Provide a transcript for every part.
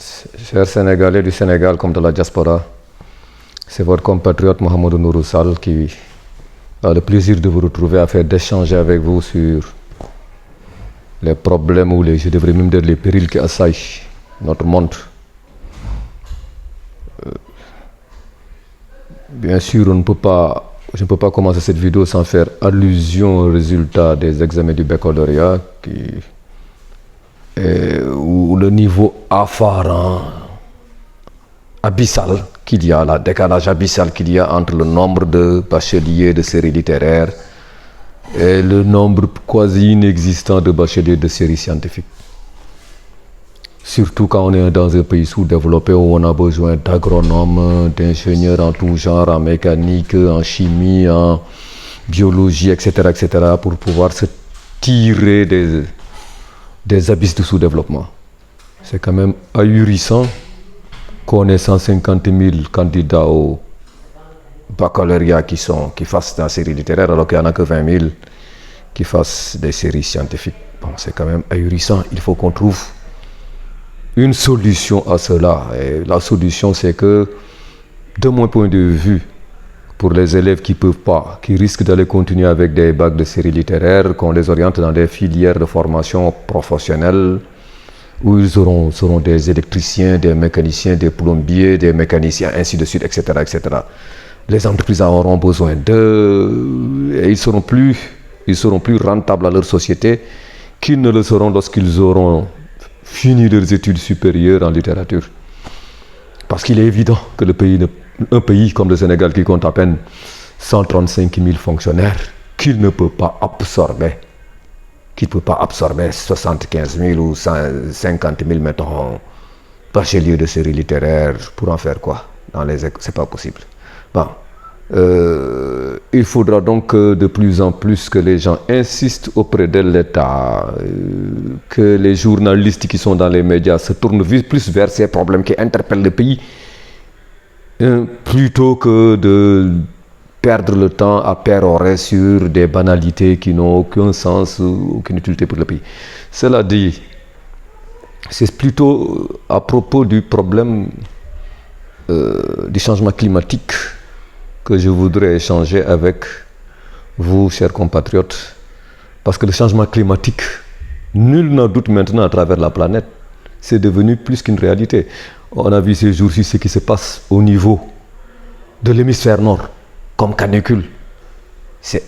Chers Sénégalais du Sénégal comme de la diaspora, c'est votre compatriote Mohamedou Nourou Sall qui a le plaisir de vous retrouver afin d'échanger avec vous sur les problèmes ou je devrais même dire les périls qui assaillent notre monde. Bien sûr, je ne peux pas commencer cette vidéo sans faire allusion aux résultats des examens du baccalauréat où le niveau affarant, abyssal qu'il y a, le décalage abyssal qu'il y a entre le nombre de bacheliers de séries littéraires et le nombre quasi inexistant de bacheliers de séries scientifiques. Surtout quand on est dans un pays sous-développé où on a besoin d'agronomes, d'ingénieurs en tout genre, en mécanique, en chimie, en biologie, etc., pour pouvoir se tirer des abysses de sous-développement. C'est quand même ahurissant qu'on ait 150 000 candidats au baccalauréat qui fassent la série littéraire alors qu'il n'y en a que 20 000 qui fassent des séries scientifiques. Bon, c'est quand même ahurissant. Il faut qu'on trouve une solution à cela. Et la solution, c'est que, de mon point de vue, pour les élèves qui peuvent pas, qui risquent d'aller continuer avec des bacs de séries littéraires, qu'on les oriente dans des filières de formation professionnelle où ils seront des électriciens, des mécaniciens, des plombiers, des mécaniciens, ainsi de suite, etc., etc. Les entreprises en auront besoin d'eux et ils seront plus rentables à leur société qu'ils ne le seront lorsqu'ils auront fini leurs études supérieures en littérature. Parce qu'il est évident que un pays comme le Sénégal qui compte à peine 135 000 fonctionnaires, qu'il ne peut pas absorber 75 000 ou 50 000, mettons, bacheliers de séries littéraires pour en faire quoi dans les écoles? C'est pas possible. Bon. Il faudra donc que de plus en plus que les gens insistent auprès de l'État, que les journalistes qui sont dans les médias se tournent plus vers ces problèmes qui interpellent le pays, plutôt que de perdre le temps à pérorer sur des banalités qui n'ont aucun sens ou aucune utilité pour le pays. Cela dit, c'est plutôt à propos du problème du changement climatique que je voudrais échanger avec vous, chers compatriotes, parce que le changement climatique, nul n'en doute maintenant à travers la planète, c'est devenu plus qu'une réalité. On a vu ces jours-ci ce qui se passe au niveau de l'hémisphère nord, comme canicule. C'est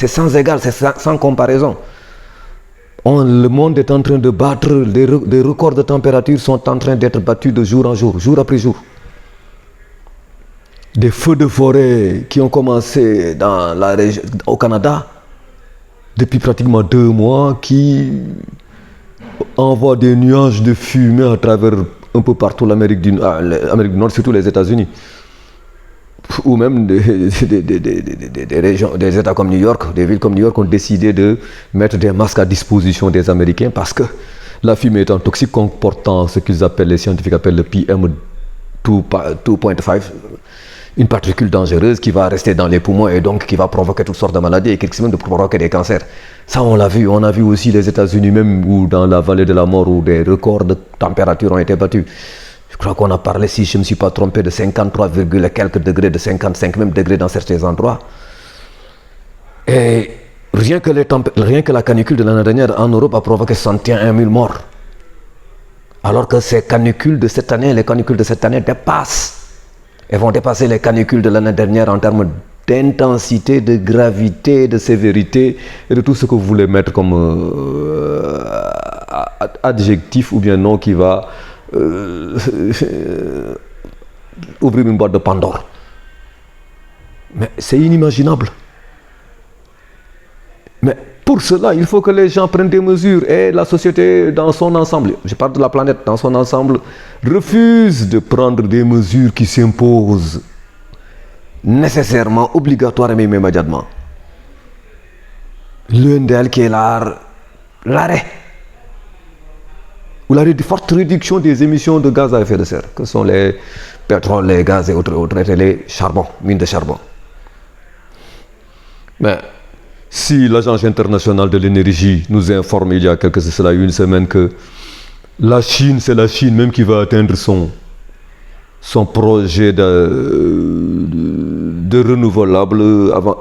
sans égal, c'est sans comparaison. Le monde est en train de battre, des records de température sont en train d'être battus de jour en jour, jour après jour. Des feux de forêt qui ont commencé dans la région, au Canada, depuis pratiquement 2 mois, qui envoient des nuages de fumée à travers un peu partout l'Amérique du Nord, surtout les États-Unis. Ou même des régions, des États comme New York, des villes comme New York ont décidé de mettre des masques à disposition des Américains parce que la fumée étant toxique, comportant ce qu'ils appellent, les scientifiques appellent le PM2.5, une particule dangereuse qui va rester dans les poumons et donc qui va provoquer toutes sortes de maladies et qui risque même de provoquer des cancers. Ça, on l'a vu. On a vu aussi les États-Unis même ou dans la vallée de la mort où des records de température ont été battus. Je crois qu'on a parlé, si je ne me suis pas trompé, de 53, quelques degrés, de 55 même degrés dans certains endroits. Et rien que la canicule de l'année dernière en Europe a provoqué 61 000 morts. Alors que les canicules de cette année dépassent et vont dépasser les canicules de l'année dernière en termes d'intensité, de gravité, de sévérité et de tout ce que vous voulez mettre comme adjectif ou bien nom qui va ouvrir une boîte de Pandore. Mais c'est inimaginable. Mais pour cela, il faut que les gens prennent des mesures et la société dans son ensemble, je parle de la planète dans son ensemble, refuse de prendre des mesures qui s'imposent nécessairement, obligatoirement et immédiatement. L'une d'elles qui est l'arrêt ou la forte réduction des émissions de gaz à effet de serre, que sont les pétroles, les gaz et autres, et les charbons, mines de charbon. Mais Si l'Agence internationale de l'énergie nous informe il y a une semaine que la Chine, c'est la Chine même qui va atteindre son projet de renouvelable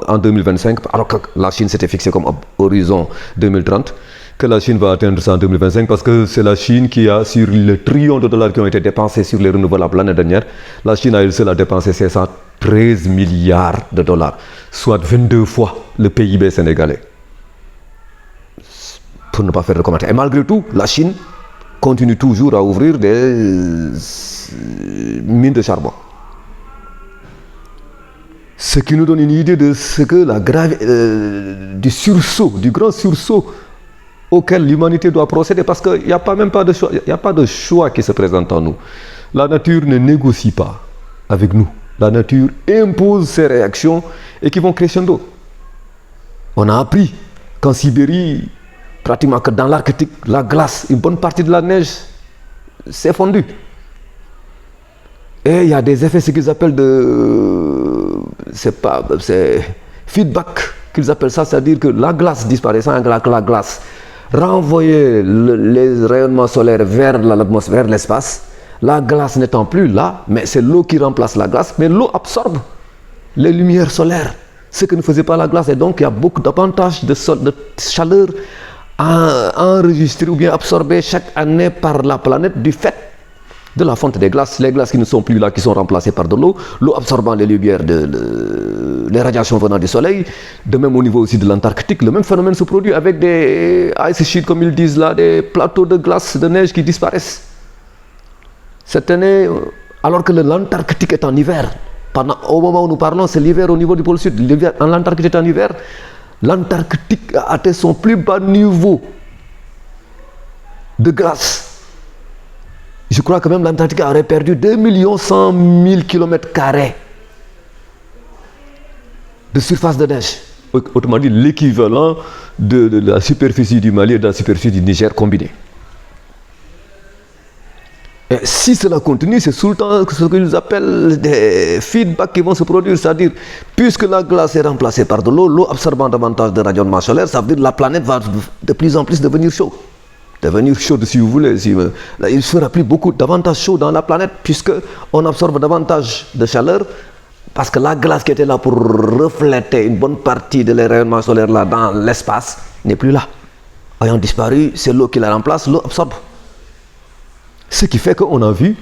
en 2025, alors que la Chine s'était fixé comme horizon 2030, que la Chine va atteindre ça en 2025 parce que c'est la Chine qui a, sur les trillions de dollars qui ont été dépensés sur les renouvelables l'année dernière, la Chine a elle seule a dépensé 513 milliards de dollars, soit 22 fois le PIB sénégalais. Pour ne pas faire de commentaires. Et malgré tout, la Chine continue toujours à ouvrir des mines de charbon. Ce qui nous donne une idée de ce que du grand sursaut auquel l'humanité doit procéder, parce qu'il n'y a pas de choix qui se présente en nous. La nature ne négocie pas avec nous. La nature impose ses réactions et qui vont crescendo. On a appris qu'en Sibérie, pratiquement que dans l'Arctique, la glace, une bonne partie de la neige s'est fondue. Et il y a des effets, ce qu'ils appellent c'est feedback qu'ils appellent ça, c'est-à-dire que la glace disparaissant, la glace renvoyer les rayonnements solaires vers l'atmosphère, l'espace, la glace n'étant plus là, mais c'est l'eau qui remplace la glace, mais l'eau absorbe les lumières solaires, ce que ne faisait pas la glace, et donc il y a beaucoup d'avantages de chaleur enregistrés ou bien absorbés chaque année par la planète du fait de la fonte des glaces, les glaces qui ne sont plus là, qui sont remplacées par de l'eau absorbant les lumières, les radiations venant du soleil. De même au niveau aussi de l'Antarctique, le même phénomène se produit avec des ice sheets, comme ils disent là, des plateaux de glace, de neige qui disparaissent. Cette année, alors que l'Antarctique est en hiver, au moment où nous parlons, c'est l'hiver au niveau du pôle sud, l'Antarctique est en hiver, l'Antarctique a atteint son plus bas niveau de glace. Je crois que même l'Antarctique aurait perdu 2 100 000 km² de surface de neige. Autrement dit, l'équivalent de la superficie du Mali et de la superficie du Niger combinée. Et si cela continue, c'est tout le temps ce qu'ils appellent des feedbacks qui vont se produire. C'est-à-dire, puisque la glace est remplacée par de l'eau absorbant davantage de rayonnement solaire, ça veut dire que la planète va de plus en plus devenir chaude. Devenir chaude si vous voulez. Il ne fera plus davantage chaud dans la planète puisque on absorbe davantage de chaleur parce que la glace qui était là pour refléter une bonne partie de les rayonnements solaires là dans l'espace n'est plus là. Ayant disparu, c'est l'eau qui la remplace, l'eau absorbe. Ce qui fait qu'on a vu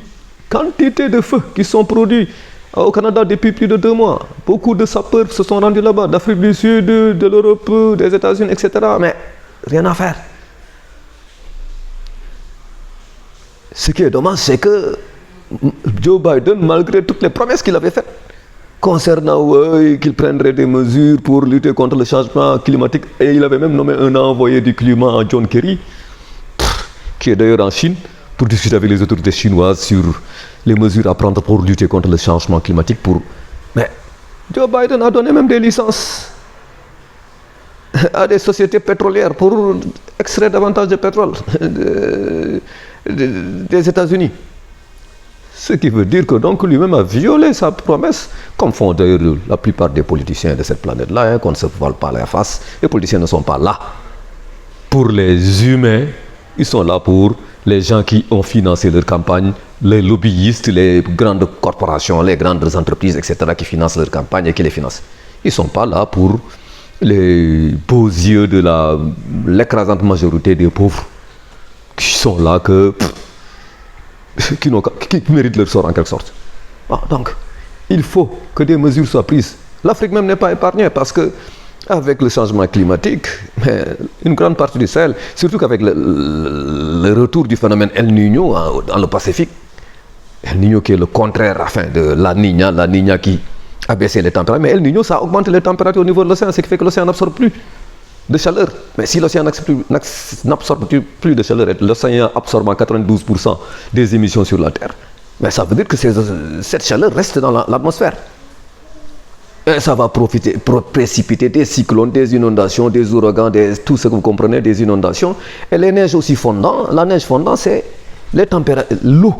quantité de feux qui sont produits au Canada depuis plus de 2 mois. Beaucoup de sapeurs se sont rendus là-bas, d'Afrique du Sud, de l'Europe, des États-Unis, etc. Mais rien à faire. Ce qui est dommage, c'est que Joe Biden, malgré toutes les promesses qu'il avait faites concernant qu'il prendrait des mesures pour lutter contre le changement climatique, et il avait même nommé un envoyé du climat, John Kerry, qui est d'ailleurs en Chine, pour discuter avec les autorités chinoises sur les mesures à prendre pour lutter contre le changement climatique. Mais Joe Biden a donné même des licences à des sociétés pétrolières pour extraire davantage de pétrole des États-Unis. Ce qui veut dire que donc lui-même a violé sa promesse, comme font d'ailleurs la plupart des politiciens de cette planète-là, qu'on ne se voile pas la face. Les politiciens ne sont pas là pour les humains, ils sont là pour les gens qui ont financé leur campagne, les lobbyistes, les grandes corporations, les grandes entreprises, etc., qui financent leur campagne et qui les financent. Ils ne sont pas là pour les beaux yeux de l'écrasante majorité des pauvres qui sont là qui méritent leur sort en quelque sorte. Donc, il faut que des mesures soient prises. L'Afrique même n'est pas épargnée parce que avec le changement climatique, une grande partie du Sahel, surtout qu'avec le retour du phénomène El Niño dans le Pacifique, El Niño qui est le contraire de la Niña qui a baissé les températures, mais El Niño ça augmente les températures au niveau de l'océan, ce qui fait que l'océan n'absorbe plus de chaleur. Mais si l'océan n'absorbe plus de chaleur et l'océan absorbe 92% des émissions sur la Terre, mais ça veut dire que cette chaleur reste dans l'atmosphère. Et ça va précipiter des cyclones, des inondations, des ouragans, tout ce que vous comprenez, des inondations. Et les neiges aussi fondant, la neige fondant, c'est l'eau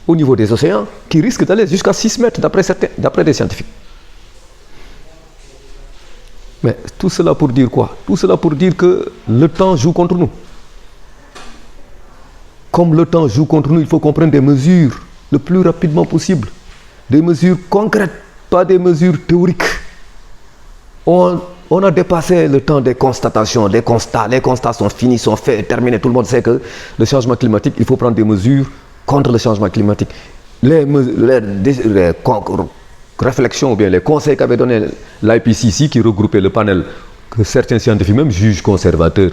au niveau des océans qui risque d'aller jusqu'à 6 mètres d'après des scientifiques. Mais tout cela pour dire quoi? Tout cela pour dire que le temps joue contre nous. Comme le temps joue contre nous, il faut qu'on prenne des mesures le plus rapidement possible. Des mesures concrètes, pas des mesures théoriques. On a dépassé le temps des constatations, des constats. Les constats sont finis, sont faits, terminés. Tout le monde sait que le changement climatique, il faut prendre des mesures contre le changement climatique. Les réflexions ou bien les conseils qu'avait donné l'IPCC qui regroupait le panel que certains scientifiques même jugent conservateurs,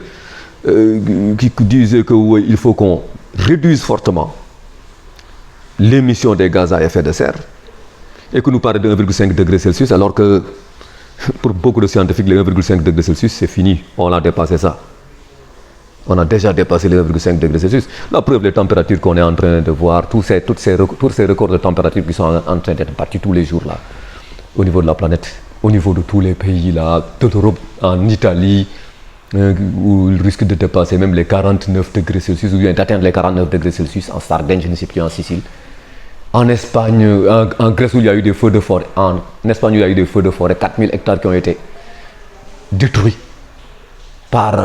qui disaient qu'il faut qu'on réduise fortement l'émission des gaz à effet de serre et que nous parlons de 1,5 degré Celsius alors que pour beaucoup de scientifiques, les 1,5 degrés Celsius, c'est fini. On a dépassé ça. On a déjà dépassé les 1,5 degrés Celsius. La preuve, les températures qu'on est en train de voir, tous ces records de température qui sont en train d'être battus tous les jours là, au niveau de la planète, au niveau de tous les pays là, toute l'Europe, en Italie, où il risque de dépasser même les 49 degrés Celsius, ou bien d'atteindre les 49 degrés Celsius en Sardaigne, je ne sais plus, en Sicile. En Espagne, en Grèce où il y a eu des feux de forêt, en Espagne où il y a eu des feux de forêt, 4000 hectares qui ont été détruits par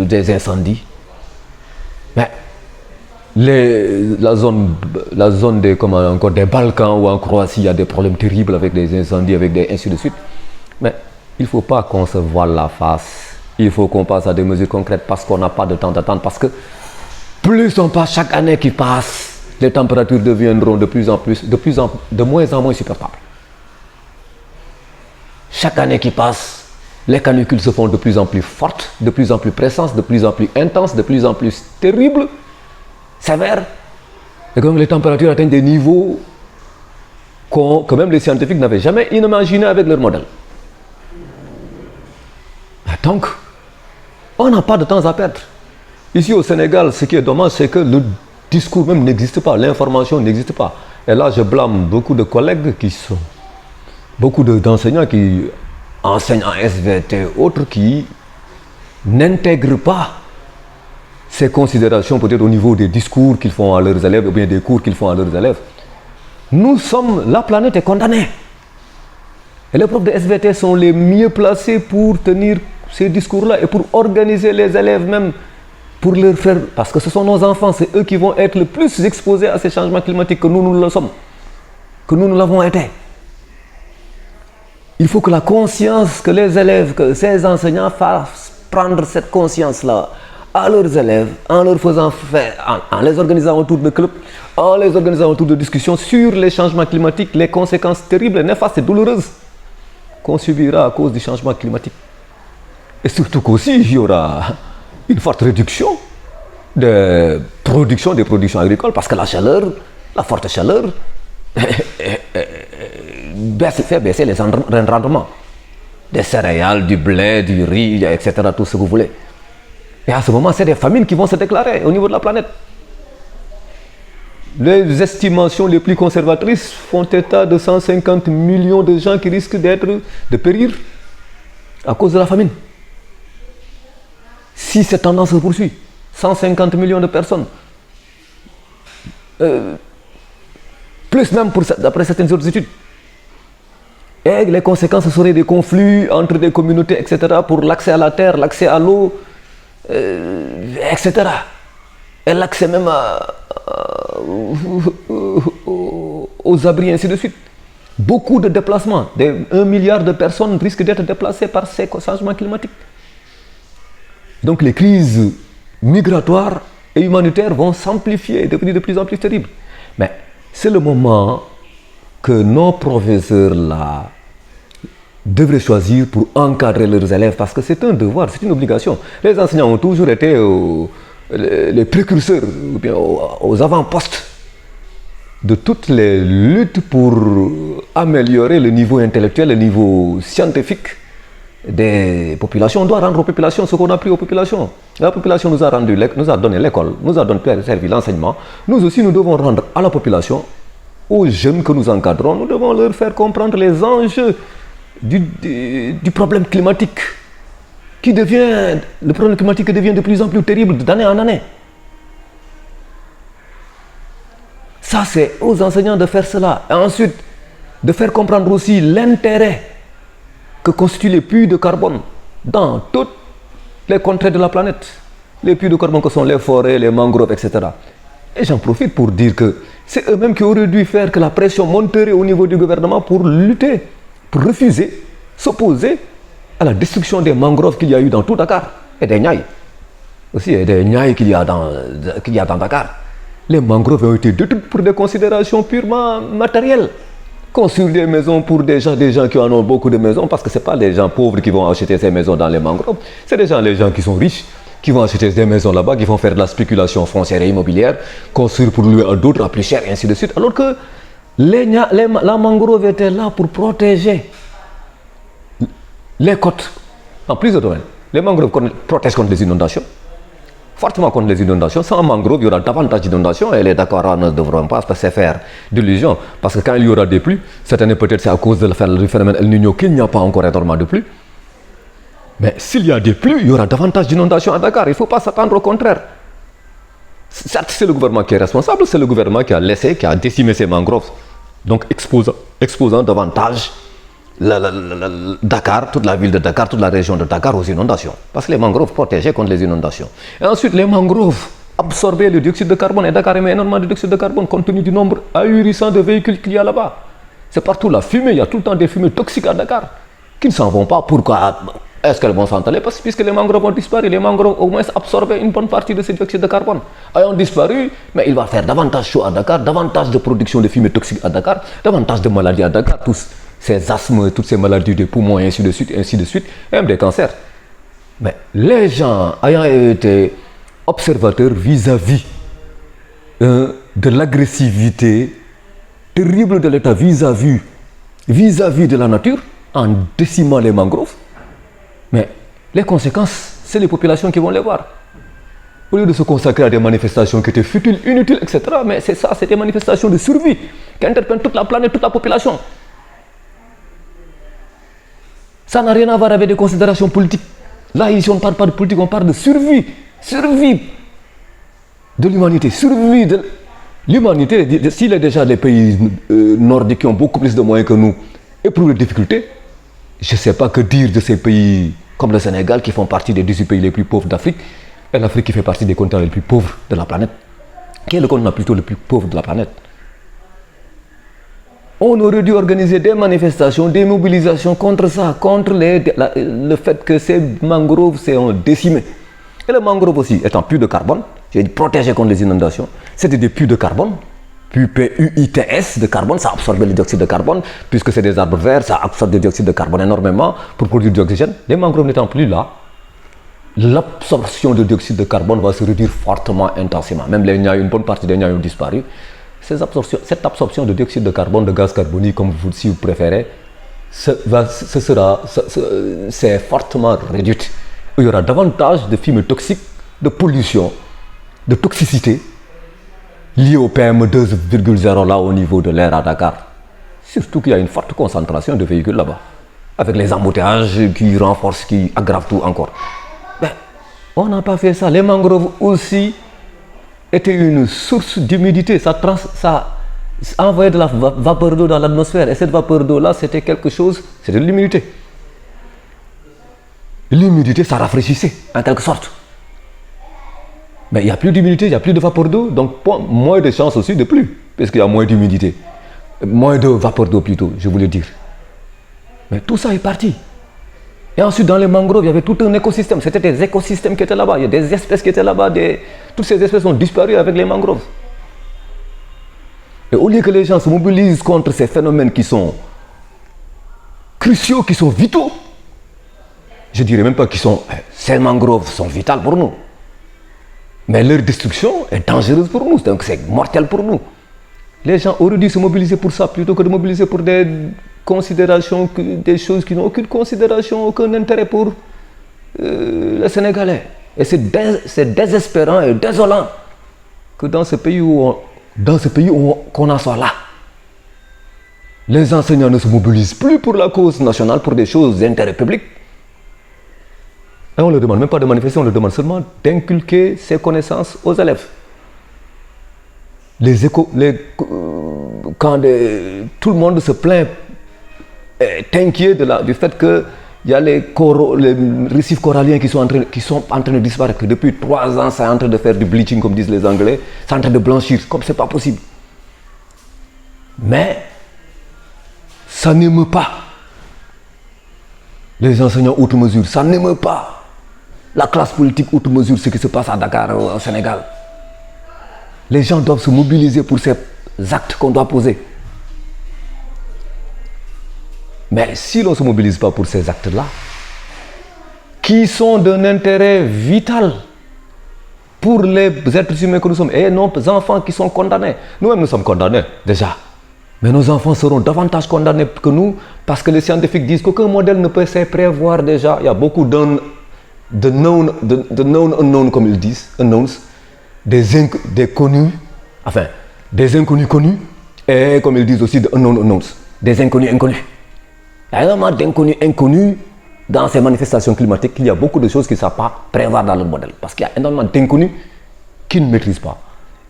des incendies. Mais la zone des Balkans ou en Croatie, il y a des problèmes terribles avec des incendies, avec des ainsi de suite. Mais il ne faut pas qu'on se voile la face. Il faut qu'on passe à des mesures concrètes parce qu'on n'a pas de temps d'attendre. Parce que plus on passe, chaque année qui passe, les températures deviendront de moins en moins supportables. Chaque année qui passe, les canicules se font de plus en plus fortes, de plus en plus pressantes, de plus en plus intenses, de plus en plus terribles, sévères. Et comme les températures atteignent des niveaux que même les scientifiques n'avaient jamais imaginé avec leur modèle. Donc, on n'a pas de temps à perdre. Ici au Sénégal, ce qui est dommage, c'est que le discours même n'existe pas, l'information n'existe pas. Et là, je blâme beaucoup de collègues beaucoup d'enseignants qui enseignent en SVT, autres qui n'intègrent pas ces considérations peut-être au niveau des discours qu'ils font à leurs élèves ou bien des cours qu'ils font à leurs élèves. La planète est condamnée. Et les profs de SVT sont les mieux placés pour tenir ces discours-là et pour organiser les élèves même, pour leur faire, parce que ce sont nos enfants, c'est eux qui vont être le plus exposés à ces changements climatiques que nous le sommes, que nous l'avons été. Il faut que la conscience, que les élèves, que ces enseignants fassent prendre cette conscience-là à leurs élèves, en leur faisant faire, en les organisant autour de clubs, en les organisant autour de discussions sur les changements climatiques, les conséquences terribles, néfastes et douloureuses qu'on subira à cause du changement climatique. Et surtout qu'aussi, il y aura une forte réduction des productions agricoles parce que la forte chaleur, fait baisser les rendements des céréales, du blé, du riz, etc., tout ce que vous voulez. Et à ce moment, c'est des famines qui vont se déclarer au niveau de la planète. Les estimations les plus conservatrices font état de 150 millions de gens qui risquent de périr à cause de la famine. Si cette tendance se poursuit, 150 millions de personnes, plus même d'après certaines autres études. Et les conséquences seraient des conflits entre des communautés, etc., pour l'accès à la terre, l'accès à l'eau, etc. Et l'accès même aux abris, ainsi de suite. Beaucoup de déplacements, 1 milliard de personnes risquent d'être déplacées par ces changements climatiques. Donc les crises migratoires et humanitaires vont s'amplifier et devenir de plus en plus terribles. Mais c'est le moment que nos professeurs là devraient choisir pour encadrer leurs élèves parce que c'est un devoir, c'est une obligation. Les enseignants ont toujours été les précurseurs, ou bien aux avant-postes de toutes les luttes pour améliorer le niveau intellectuel, le niveau scientifique des populations. On doit rendre aux populations ce qu'on a pris aux populations. La population nous a donné l'école, nous a servi l'enseignement. Nous aussi, nous devons rendre à la population, aux jeunes que nous encadrons, nous devons leur faire comprendre les enjeux du problème climatique. Le problème climatique devient de plus en plus terrible d'année en année. Ça, c'est aux enseignants de faire cela. Et ensuite, de faire comprendre aussi l'intérêt que constituent les puits de carbone dans toutes les contrées de la planète. Les puits de carbone que sont les forêts, les mangroves, etc. Et j'en profite pour dire que c'est eux-mêmes qui auraient dû faire que la pression monterait au niveau du gouvernement pour lutter, pour refuser, s'opposer à la destruction des mangroves qu'il y a eu dans tout Dakar. Et des Niayes. Aussi, et des Niayes qu'il y a dans Dakar. Les mangroves ont été détruites pour des considérations purement matérielles. Construire des maisons pour des gens qui en ont beaucoup de maisons, parce que ce n'est pas les gens pauvres qui vont acheter ces maisons dans les mangroves, c'est les gens qui sont riches, qui vont acheter des maisons là-bas, qui vont faire de la spéculation foncière et immobilière, construire pour louer à d'autres à plus cher, et ainsi de suite. Alors que la mangrove était là pour protéger les côtes en plusieurs domaines. Les mangroves protègent contre les inondations, fortement contre les inondations. Sans mangrove, il y aura davantage d'inondations et les Dakarois ne devront pas se faire d'illusions. Parce que quand il y aura des pluies, cette année peut-être c'est à cause du phénomène El Niño qu'il n'y a pas encore énormément de pluie. Mais s'il y a des pluies, il y aura davantage d'inondations à Dakar. Il ne faut pas s'attendre au contraire. Certes, c'est le gouvernement qui est responsable, c'est le gouvernement qui a décimé ces mangroves. Donc exposant davantage Dakar, toute la ville de Dakar, toute la région de Dakar aux inondations. Parce que les mangroves protégeaient contre les inondations. Et ensuite, les mangroves absorbaient le dioxyde de carbone. Et Dakar émet énormément de dioxyde de carbone compte tenu du nombre ahurissant de véhicules qu'il y a là-bas. C'est partout la fumée, il y a tout le temps des fumées toxiques à Dakar qui ne s'en vont pas. Pourquoi est-ce qu'elles vont s'en aller? Parce que puisque les mangroves ont disparu, les mangroves au moins absorbaient une bonne partie de ce dioxyde de carbone. Ayant disparu, mais il va faire davantage chaud à Dakar, davantage de production de fumée toxique à Dakar, davantage de maladies à Dakar, tous ces asthmes, toutes ces maladies des poumons, et ainsi de suite, et même des cancers. Mais les gens ayant été observateurs vis-à-vis de l'agressivité terrible de l'État vis-à-vis de la nature, en décimant les mangroves, mais les conséquences, c'est les populations qui vont les voir. Au lieu de se consacrer à des manifestations qui étaient futiles, inutiles, etc., mais c'est ça, c'est des manifestations de survie qui interpellent toute la planète, toute la population. Ça n'a rien à voir avec des considérations politiques. Là, ici, on ne parle pas de politique, on parle de survie. Survie de l'humanité. Survie de l'humanité. S'il y a déjà des pays nordiques qui ont beaucoup plus de moyens que nous éprouvent des difficultés, je ne sais pas que dire de ces pays comme le Sénégal qui font partie des 18 pays les plus pauvres d'Afrique, et l'Afrique qui fait partie des continents les plus pauvres de la planète. Qui est le continent plutôt le plus pauvre de la planète? On aurait dû organiser des manifestations, des mobilisations contre ça, contre le fait que ces mangroves sont décimées. Et les mangroves aussi, étant puits de carbone, protégés contre les inondations, c'était des puits de carbone, PUITS de carbone, ça absorbe le dioxyde de carbone, puisque c'est des arbres verts, ça absorbe le dioxyde de carbone énormément pour produire de l'oxygène. Les mangroves n'étant plus là, l'absorption de dioxyde de carbone va se réduire fortement, intensément. Même une bonne partie des Niayes ont disparu. Cette absorption de dioxyde de carbone, de gaz carbonique, comme vous, si vous préférez, c'est fortement réduite. Il y aura davantage de fumée toxique, de pollution, de toxicité liée au PM2,0 là au niveau de l'air à Dakar. Surtout qu'il y a une forte concentration de véhicules là-bas, avec les embouteillages qui renforcent, qui aggravent tout encore. Mais on n'a pas fait ça. Les mangroves aussi était une source d'humidité, ça envoyait de la vapeur d'eau dans l'atmosphère, et cette vapeur d'eau-là, c'était quelque chose, c'était de l'humidité. L'humidité, ça rafraîchissait, en quelque sorte. Mais il n'y a plus d'humidité, il n'y a plus de vapeur d'eau, donc moins de chances aussi de pluie, parce qu'il y a moins d'humidité. Moins de vapeur d'eau plutôt, je voulais dire. Mais tout ça est parti. Et ensuite, dans les mangroves, il y avait tout un écosystème. C'était des écosystèmes qui étaient là-bas. Il y a des espèces qui étaient là-bas. Toutes ces espèces ont disparu avec les mangroves. Et au lieu que les gens se mobilisent contre ces phénomènes qui sont cruciaux, qui sont vitaux, je ne dirais même pas qu'ils sont... Ces mangroves sont vitales pour nous. Mais leur destruction est dangereuse pour nous. Donc c'est mortel pour nous. Les gens auraient dû se mobiliser pour ça plutôt que de mobiliser pour des considérations, des choses qui n'ont aucune considération, aucun intérêt pour les Sénégalais. Et c'est désespérant et désolant que dans ce pays qu'on en soit là. Les enseignants ne se mobilisent plus pour la cause nationale, pour des choses d'intérêt public. Et on ne leur demande même pas de manifester, on leur demande seulement d'inculquer ces connaissances aux élèves. Quand tout le monde se plaint est inquiet du fait que il y a les récifs coralliens qui sont en train de disparaître, que depuis 3 ans, c'est en train de faire du bleaching, comme disent les Anglais, c'est en train de blanchir, comme c'est pas possible. Mais ça n'émeut pas les enseignants outre mesure, ça n'émeut pas la classe politique outre mesure, ce qui se passe à Dakar, au Sénégal. Les gens doivent se mobiliser pour ces actes qu'on doit poser. Mais si l'on ne se mobilise pas pour ces actes-là, qui sont d'un intérêt vital pour les êtres humains que nous sommes, et nos enfants qui sont condamnés, nous-mêmes nous sommes condamnés déjà, mais nos enfants seront davantage condamnés que nous, parce que les scientifiques disent qu'aucun modèle ne peut se prévoir déjà. Il y a beaucoup de known unknown, comme ils disent, unknowns, des connus, enfin, des inconnus connus, et comme ils disent aussi, de unknown unknowns, des inconnus inconnus. Il y a énormément d'inconnus inconnus dans ces manifestations climatiques. Il y a beaucoup de choses qu'ils ne savent pas prévoir dans leur modèle, parce qu'il y a énormément d'inconnus qu'ils ne maîtrisent pas.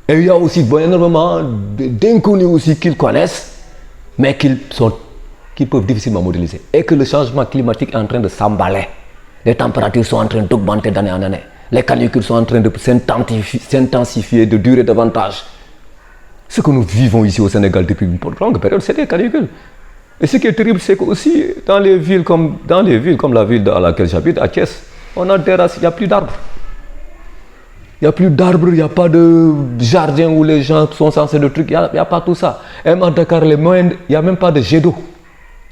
Et il y a aussi énormément d'inconnus aussi qu'ils connaissent, mais qu'ils peuvent difficilement modéliser. Et que le changement climatique est en train de s'emballer. Les températures sont en train d'augmenter d'année en année. Les canicules sont en train de s'intensifier, de durer davantage. Ce que nous vivons ici au Sénégal depuis une longue période, c'est des canicules. Et ce qui est terrible, c'est qu'aussi, dans les villes comme la ville dans laquelle j'habite, à Thiès, on a des racines, il n'y a plus d'arbres. Il n'y a plus d'arbres, il n'y a pas de jardin où les gens sont censés de trucs, il n'y a pas tout ça. Et à Dakar, il n'y a même pas de jet d'eau.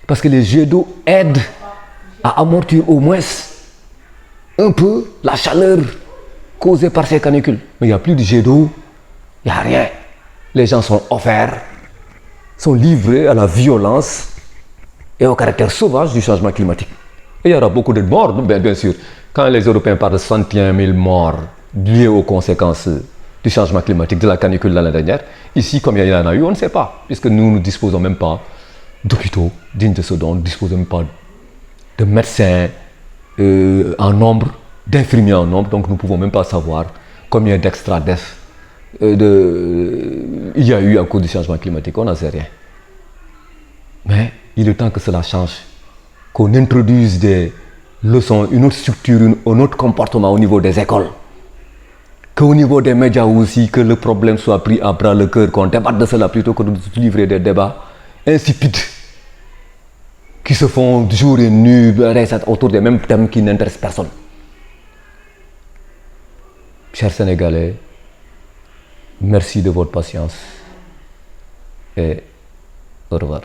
Parce que les jets d'eau aident à amortir au moins un peu la chaleur causée par ces canicules. Mais il n'y a plus de jet d'eau, il n'y a rien. Les gens sont offerts, sont livrés à la violence et au caractère sauvage du changement climatique. Et il y aura beaucoup de morts, bien sûr. Quand les Européens parlent de 61 000 morts liés aux conséquences du changement climatique, de la canicule l'année dernière, ici, combien il y en a eu, on ne sait pas, puisque nous ne disposons même pas d'hôpitaux dignes de ce nom, nous ne disposons même pas de médecins en nombre, d'infirmiers en nombre, donc nous ne pouvons même pas savoir combien d'extra deaths il y a eu à cause du changement climatique, on n'en sait rien. Mais il est temps que cela change, qu'on introduise des leçons, une autre structure, un autre comportement au niveau des écoles, qu'au niveau des médias aussi, que le problème soit pris à bras le cœur, qu'on débatte de cela plutôt que de livrer des débats insipides qui se font jour et nuit autour des mêmes thèmes qui n'intéressent personne. Chers Sénégalais, merci de votre patience et au revoir.